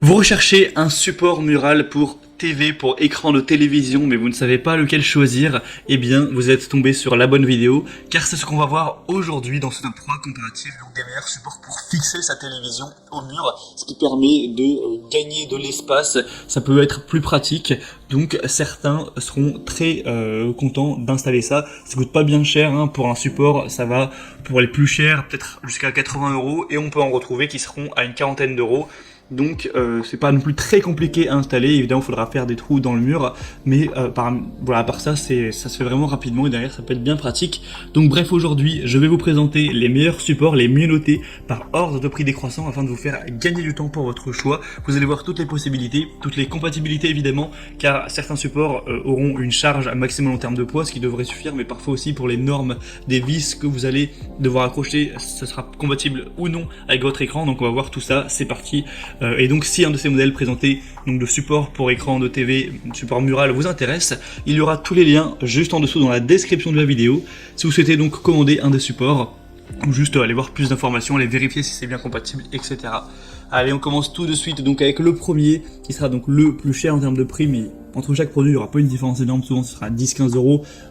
Vous recherchez un support mural pour TV, pour écran de télévision, mais vous ne savez pas lequel choisir, eh bien vous êtes tombé sur la bonne vidéo, car c'est ce qu'on va voir aujourd'hui dans ce top 3 comparatif donc des meilleurs supports pour fixer sa télévision au mur, ce qui permet de gagner de l'espace, ça peut être plus pratique, donc certains seront très contents d'installer ça. Ça coûte pas bien cher hein, pour un support, ça va pour les plus chers, peut-être jusqu'à 80 €, et on peut en retrouver qui seront à une quarantaine d'euros. Donc c'est pas non plus très compliqué à installer, évidemment il faudra faire des trous dans le mur, mais par ça, ça se fait vraiment rapidement et derrière ça peut être bien pratique. Donc bref, aujourd'hui je vais vous présenter les meilleurs supports, les mieux notés par ordre de prix décroissant afin de vous faire gagner du temps pour votre choix. Vous allez voir toutes les possibilités, toutes les compatibilités évidemment, car certains supports auront une charge maximum en termes de poids, ce qui devrait suffire, mais parfois aussi pour les normes des vis que vous allez devoir accrocher, ça sera compatible ou non avec votre écran, donc on va voir tout ça, c'est parti. Et donc si un de ces modèles présentés donc de support pour écran de TV, support mural vous intéresse, il y aura tous les liens juste en dessous dans la description de la vidéo. Si vous souhaitez donc commander un des supports, ou juste aller voir plus d'informations, aller vérifier si c'est bien compatible, etc. Allez, on commence tout de suite donc avec le premier, qui sera donc le plus cher en termes de prix, mais entre chaque produit il n'y aura pas une différence énorme, souvent ce sera 10-15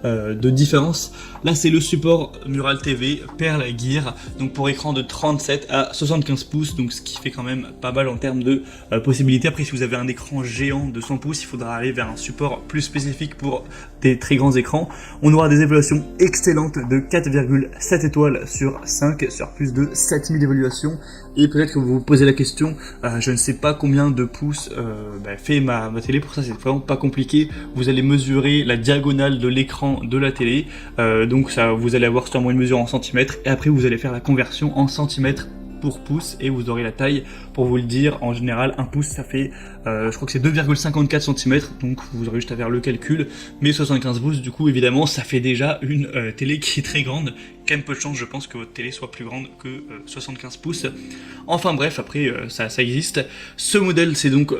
€ de différence. Là c'est le support Mural TV Pearl Gear, donc pour écran de 37 à 75 pouces, donc ce qui fait quand même pas mal en termes de possibilités. Après si vous avez un écran géant de 100 pouces, il faudra aller vers un support plus spécifique pour des très grands écrans. On aura des évaluations excellentes de 4,7 étoiles sur 5, sur plus de 7000 évaluations. Et peut-être que vous vous posez la question, je ne sais pas combien de pouces fait ma télé, pour ça c'est vraiment pas compliqué. Vous allez mesurer la diagonale de l'écran de la télé, donc ça, vous allez avoir sûrement une mesure en centimètres, et après vous allez faire la conversion en centimètres pour pouce et vous aurez la taille. Pour vous le dire, en général un pouce ça fait je crois que c'est 2,54 cm, donc vous aurez juste à faire le calcul, mais 75 pouces du coup évidemment ça fait déjà une télé qui est très grande. Quand même peu de chance je pense que votre télé soit plus grande que 75 pouces. Enfin bref, après ça existe. Ce modèle c'est donc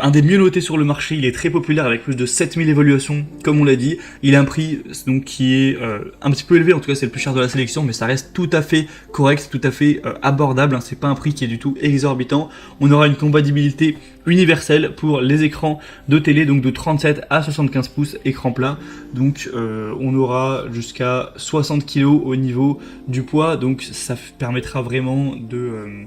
un des mieux notés sur le marché, il est très populaire avec plus de 7000 évaluations comme on l'a dit. Il a un prix donc qui est un petit peu élevé, en tout cas c'est le plus cher de la sélection, mais ça reste tout à fait correct, tout à fait abordable, hein. C'est pas un prix qui est du tout exorbitant. On aura une compatibilité universelle pour les écrans de télé, donc de 37 à 75 pouces écran plat, donc on aura jusqu'à 60 kg au niveau du poids, donc ça permettra vraiment de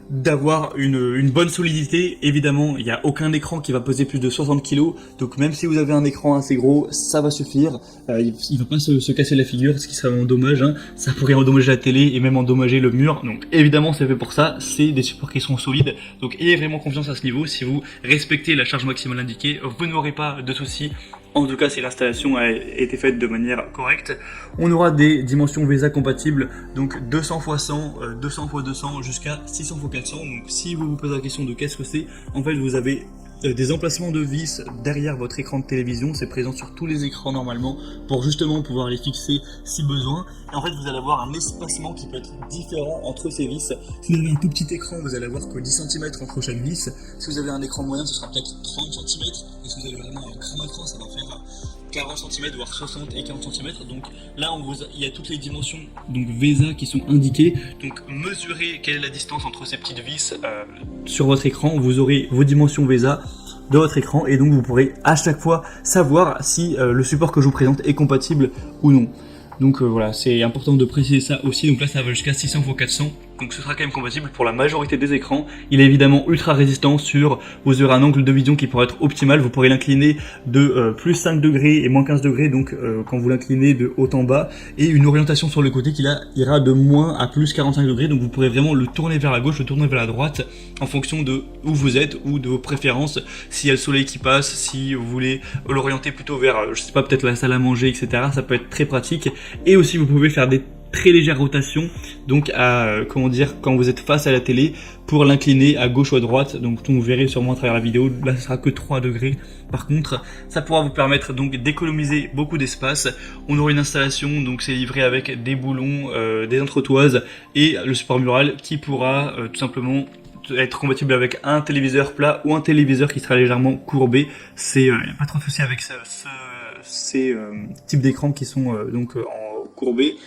d'avoir une bonne solidité. Évidemment il n'y a aucun écran qui va peser plus de 60 kg, donc même si vous avez un écran assez gros ça va suffire. Il ne va pas se casser la figure, ce qui serait vraiment dommage, hein. Ça pourrait endommager la télé et même endommager le mur, donc évidemment c'est fait pour ça. C'est des supports qui sont solides, donc ayez vraiment confiance à ce niveau. Si vous respectez la charge maximale indiquée, vous n'aurez pas de soucis. En tout cas si l'installation a été faite de manière correcte. On aura des dimensions VESA compatibles, donc 200 x 100, 200 x 200 jusqu'à 600 x 400. Donc si vous vous posez la question de qu'est-ce que c'est, en fait vous avez des emplacements de vis derrière votre écran de télévision, c'est présent sur tous les écrans normalement pour justement pouvoir les fixer si besoin. Et en fait vous allez avoir un espacement qui peut être différent entre ces vis. Si vous avez un tout petit écran, vous allez avoir que 10 cm entre chaque vis. Si vous avez un écran moyen, ce sera peut-être 30 cm. Et si vous avez vraiment un grand écran, ça va faire 40 cm, voire 60 et 40 cm. Donc là il y a toutes les dimensions donc VESA qui sont indiquées. Donc mesurez quelle est la distance entre ces petites vis sur votre écran. Vous aurez vos dimensions VESA de votre écran et donc vous pourrez à chaque fois savoir si le support que je vous présente est compatible ou non. Donc voilà, c'est important de préciser ça aussi. Donc là ça va jusqu'à 600 x 400, donc ce sera quand même compatible pour la majorité des écrans. Il est évidemment ultra résistant sur, vous aurez un angle de vision qui pourra être optimal. Vous pourrez l'incliner de plus 5 degrés et moins 15 degrés, donc quand vous l'inclinez de haut en bas, et une orientation sur le côté qui là ira de moins à plus 45 degrés, donc vous pourrez vraiment le tourner vers la gauche, le tourner vers la droite en fonction de où vous êtes ou de vos préférences. S'il y a le soleil qui passe, si vous voulez l'orienter plutôt vers, je sais pas, peut-être la salle à manger, etc., ça peut être très pratique. Et aussi vous pouvez faire des très légères rotations, donc à quand vous êtes face à la télé, pour l'incliner à gauche ou à droite. Donc vous verrez sûrement à travers la vidéo, là ce sera que 3 degrés. Par contre ça pourra vous permettre donc d'économiser beaucoup d'espace. On aura une installation, donc c'est livré avec des boulons, des entretoises et le support mural qui pourra tout simplement être compatible avec un téléviseur plat ou un téléviseur qui sera légèrement courbé. C'est pas trop de soucis avec ces types d'écrans qui sont courbé.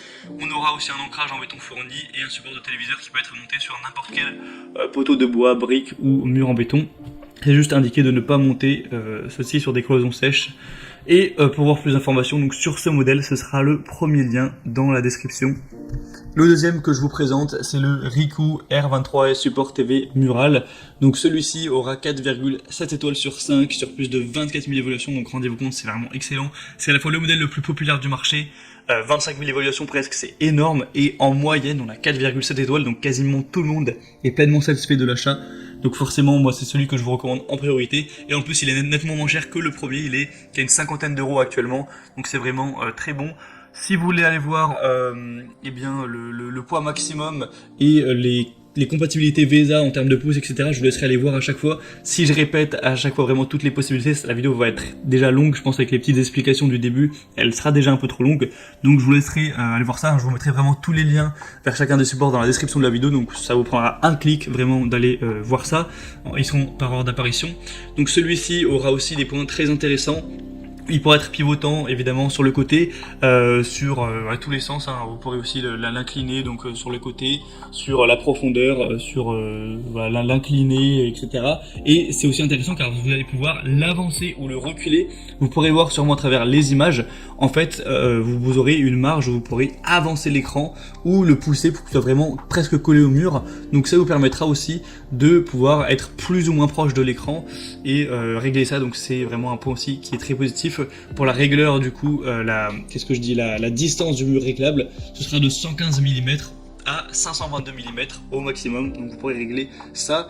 On aura aussi un ancrage en béton fourni et un support de téléviseur qui peut être monté sur n'importe quel poteau de bois, brique ou mur en béton. C'est juste indiqué de ne pas monter ceci sur des cloisons sèches. Et pour voir plus d'informations donc sur ce modèle, ce sera le premier lien dans la description. Le deuxième que je vous présente, c'est le Ricoh R23S Support TV Mural. Donc celui-ci aura 4,7 étoiles sur 5 sur plus de 24 000 évaluations. Donc rendez-vous compte, c'est vraiment excellent. C'est à la fois le modèle le plus populaire du marché. 25 000 évaluations presque, c'est énorme. Et en moyenne, on a 4,7 étoiles. Donc quasiment tout le monde est pleinement satisfait de l'achat. Donc forcément, moi, c'est celui que je vous recommande en priorité. Et en plus, il est nettement moins cher que le premier. Il est à une cinquantaine d'euros actuellement. Donc c'est vraiment très bon. Si vous voulez aller voir eh bien, le poids maximum et les compatibilités VESA en termes de pouces, etc., je vous laisserai aller voir à chaque fois. Si je répète à chaque fois vraiment toutes les possibilités, la vidéo va être déjà longue, je pense, avec les petites explications du début, elle sera déjà un peu trop longue. Donc je vous laisserai aller voir ça, je vous mettrai vraiment tous les liens vers chacun des supports dans la description de la vidéo, donc ça vous prendra un clic vraiment d'aller voir ça. Ils seront par ordre d'apparition. Donc celui-ci aura aussi des points très intéressants. Il pourra être pivotant évidemment sur le côté, sur à tous les sens, hein. Vous pourrez aussi l'incliner donc sur le côté, sur la profondeur, sur voilà, l'incliner, etc. Et c'est aussi intéressant car vous allez pouvoir l'avancer ou le reculer. Vous pourrez voir sûrement à travers les images, en fait vous aurez une marge où vous pourrez avancer l'écran ou le pousser pour qu'il soit vraiment presque collé au mur. Donc ça vous permettra aussi de pouvoir être plus ou moins proche de l'écran et régler ça. Donc c'est vraiment un point aussi qui est très positif. Pour la régleur du coup, la distance du mur réglable, ce sera de 115 mm à 522 mm au maximum, donc vous pourrez régler ça.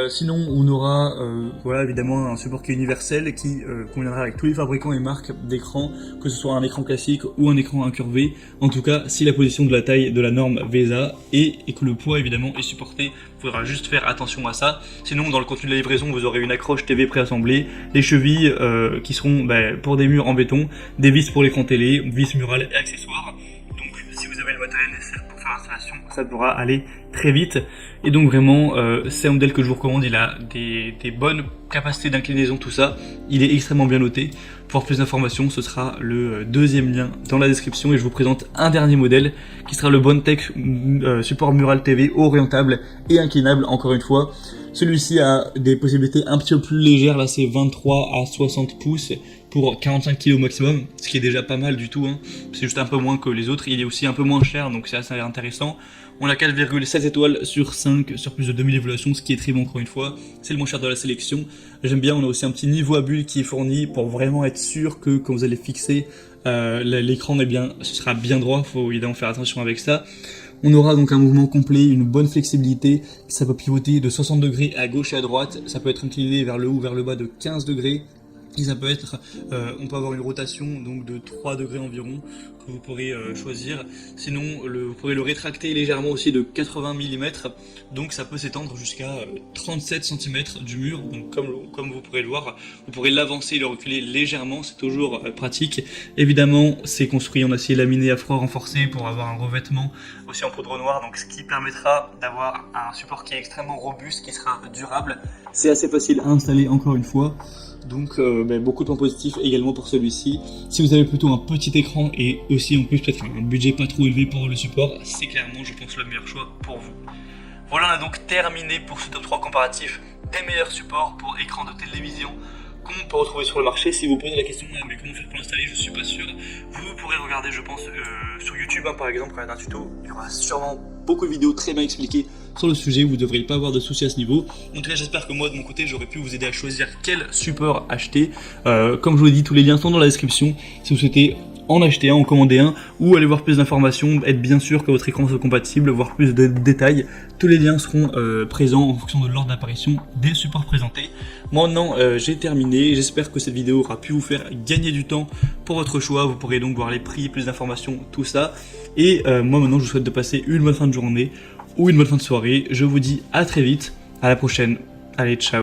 Sinon on aura voilà évidemment un support qui est universel qui conviendra avec tous les fabricants et marques d'écran, que ce soit un écran classique ou un écran incurvé, en tout cas si la position de la taille de la norme VESA et que le poids évidemment est supporté. Il faudra juste faire attention à ça. Sinon dans le contenu de la livraison vous aurez une accroche TV préassemblée, les chevilles qui seront pour des murs en béton, des vis pour l'écran télé, vis murales et accessoires. Donc si vous avez le matériel nécessaire pour faire l'installation, ça pourra aller très vite. Et donc vraiment c'est un modèle que je vous recommande. Il a des bonnes capacités d'inclinaison, tout ça. Il est extrêmement bien noté. Pour avoir plus d'informations, ce sera le deuxième lien dans la description. Et je vous présente un dernier modèle qui sera le Bondtech support mural TV orientable et inclinable encore une fois. Celui-ci a des possibilités un petit peu plus légères, là c'est 23 à 60 pouces pour 45 kg maximum, ce qui est déjà pas mal du tout, hein. C'est juste un peu moins que les autres. Il est aussi un peu moins cher, donc c'est assez intéressant. On a 4,7 étoiles sur 5 sur plus de 2000 évaluations, ce qui est très bon encore une fois. C'est le moins cher de la sélection. J'aime bien, on a aussi un petit niveau à bulle qui est fourni pour vraiment être sûr que quand vous allez fixer l'écran, eh bien, ce sera bien droit. Il faut évidemment faire attention avec ça. On aura donc un mouvement complet, une bonne flexibilité, ça peut pivoter de 60 degrés à gauche et à droite, ça peut être incliné vers le haut ou vers le bas de 15 degrés. Et ça peut être, on peut avoir une rotation donc de 3 degrés environ que vous pourrez choisir. Sinon, vous pourrez le rétracter légèrement aussi de 80 mm, donc ça peut s'étendre jusqu'à 37 cm du mur. Donc comme vous pourrez le voir, vous pourrez l'avancer et le reculer légèrement, c'est toujours pratique. Évidemment, c'est construit en acier laminé à froid renforcé pour avoir un revêtement aussi en poudre noire, donc ce qui permettra d'avoir un support qui est extrêmement robuste, qui sera durable. C'est assez facile à installer encore une fois. Donc beaucoup de points positifs également pour celui-ci. Si vous avez plutôt un petit écran et aussi en plus peut-être un budget pas trop élevé pour le support, c'est clairement je pense le meilleur choix pour vous. Voilà, on a donc terminé pour ce top 3 comparatif des meilleurs supports pour écran de télévision qu'on peut retrouver sur le marché. Si vous posez la question mais comment faire pour l'installer, je suis pas sûr. Vous pourrez regarder je pense sur YouTube par exemple, regarder un tuto, il y aura sûrement beaucoup de vidéos très bien expliquées sur le sujet, vous ne devriez pas avoir de soucis à ce niveau. En tout cas j'espère que moi de mon côté j'aurais pu vous aider à choisir quel support acheter. Comme je vous l'ai dit, tous les liens sont dans la description si vous souhaitez en acheter un, en commander un ou aller voir plus d'informations, être bien sûr que votre écran soit compatible, voir plus de détails. Tous les liens seront présents en fonction de l'ordre d'apparition des supports présentés. Moi maintenant j'ai terminé, j'espère que cette vidéo aura pu vous faire gagner du temps pour votre choix. Vous pourrez donc voir les prix, plus d'informations, tout ça. Et moi maintenant je vous souhaite de passer une bonne fin de journée ou une bonne fin de soirée. Je vous dis à très vite, à la prochaine, allez ciao.